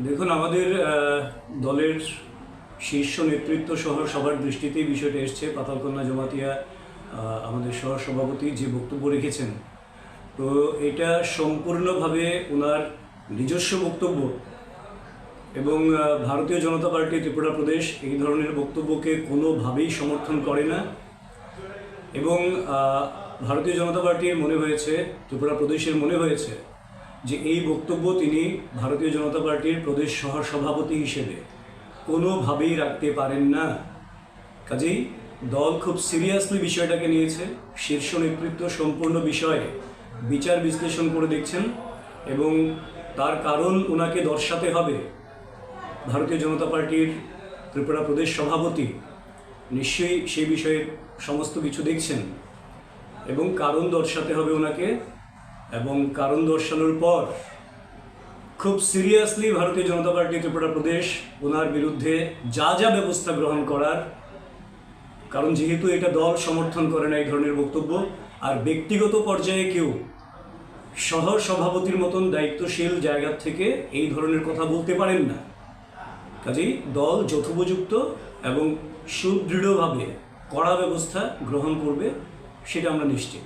দেখুন, আমাদের দলের শীর্ষ নেতৃত্ব সহ সবার দৃষ্টিতেই বিষয়টা এসছে। পাতালকন্যা জমাতিয়া আমাদের সহসভাপতি যে বক্তব্য রেখেছেন, তো এটা সম্পূর্ণভাবে ওনার নিজস্ব বক্তব্য এবং ভারতীয় জনতা পার্টি ত্রিপুরা প্রদেশ এই ধরনের বক্তব্যকে কোনোভাবেই সমর্থন করে না। এবং ভারতীয় জনতা পার্টির মনে হয়েছে, ত্রিপুরা প্রদেশের মনে হয়েছে যে এই বক্তব্য তিনি ভারতীয় জনতা পার্টির প্রদেশ সহসভাপতি হিসেবে কোনোভাবেই রাখতে পারেন না। কাজেই দল খুব সিরিয়াসলি বিষয়টাকে নিয়েছে। শীর্ষ নেতৃত্ব সম্পূর্ণ বিষয়ে বিচার বিশ্লেষণ করে দেখছেন এবং তার কারণ ওনাকে দর্শাতে হবে। ভারতীয় জনতা পার্টির ত্রিপুরা প্রদেশ সভাপতি নিশ্চয়ই সেই বিষয়ে সমস্ত কিছু দেখছেন এবং কারণ দর্শাতে হবে ওনাকে। এবং কারণ দর্শানোর পর খুব সিরিয়াসলি ভারতীয় জনতা পার্টি ত্রিপুরা প্রদেশ ওনার বিরুদ্ধে যা যা ব্যবস্থা গ্রহণ করার, কারণ যেহেতু এটা দল সমর্থন করে না এই ধরনের বক্তব্য, আর ব্যক্তিগত পর্যায়ে কেউ সহ সভাপতির মতন দায়িত্বশীল জায়গা থেকে এই ধরনের কথা বলতে পারেন না। কাজেই দল যথোপযুক্ত এবং সুদৃঢ়ভাবে কড়া ব্যবস্থা গ্রহণ করবে, সেটা আমরা নিশ্চিত।